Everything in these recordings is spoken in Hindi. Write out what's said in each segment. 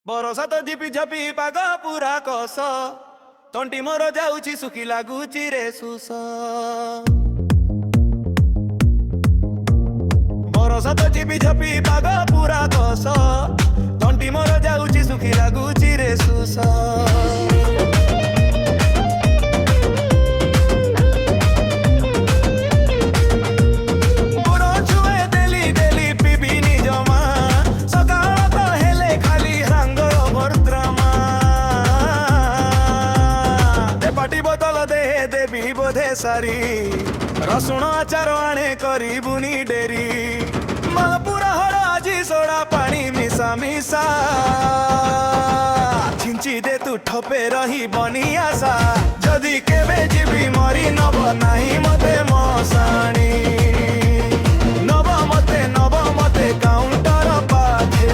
बरसा तो झिपि झपि पाग पूरा कस तंटी मोर जाउची सुखी लागुची रे सुस बरसा तो झिपि झपि पाग पूरा कस तंटी मोर जाउची सुखी लागुची रे सुस बोधे सारी रसुण आचार आने करी बुनी डेरी महापुरा हर आजी सोडा पानी मिसा मिसा छिंची दे तू ठपे रही बनी आशा जदि केबे जीवी मरी नब नाही मते मसाणी नब मते काउंटर पाछे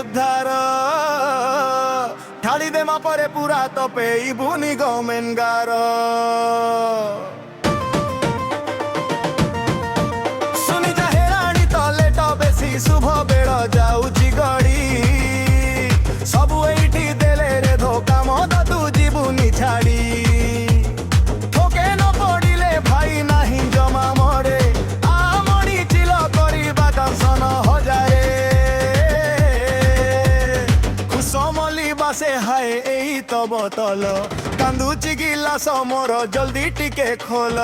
उद्धार ठाड़ी दे मा परे पूरा तो पे बुनी गमेन गार सुनी जा हेराणी तो लेट बेसी शुभ बेड़ जाउची गड़ी सब एठी देले रे धोखा मत तू जीवनी छाड़ी ठोके न पड़िले भाई नाही जमा मरे आमणी चिल करिबा दर्शन हो जाए बासे हाय एई तो बोतल कांदुची गिलास मोर जल्दी टिके खोल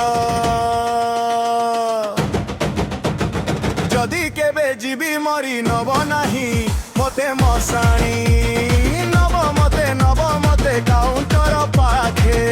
जदि केबे जीवी मरी नब नाही मते मसाणी नब मते काउंटर पाखे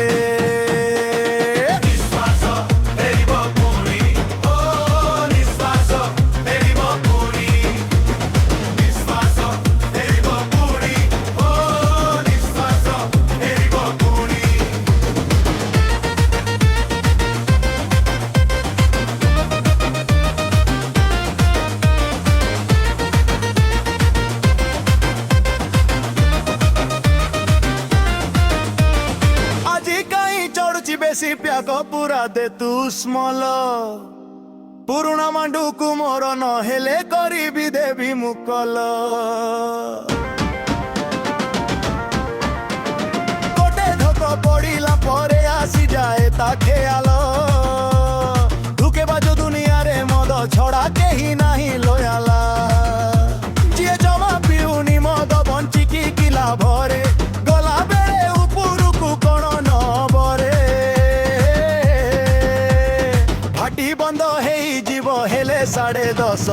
बेसी प्याग पूरा दे तू स्मल पुरुणा मांडू को मोर न हेले करी देवी मुकल गोटे धोक पड़िला परे आसी जाए ता खेयाल धुके बाजू दुनिया रे मद छड़ा केही नाही लोयाला जिए जमा पिउनी मद बंची की लाभ रे गला बेले उपरकू कण न बरे बंद हेई जीव हेले 10:30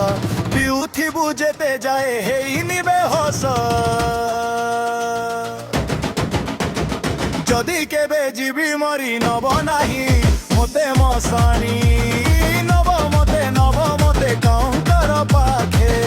पिउथिबु जेते जाए हेई निबे हस जदि केबे जीवी मरी नब नाही मते मसाणी नब मते काउंटर पाखे।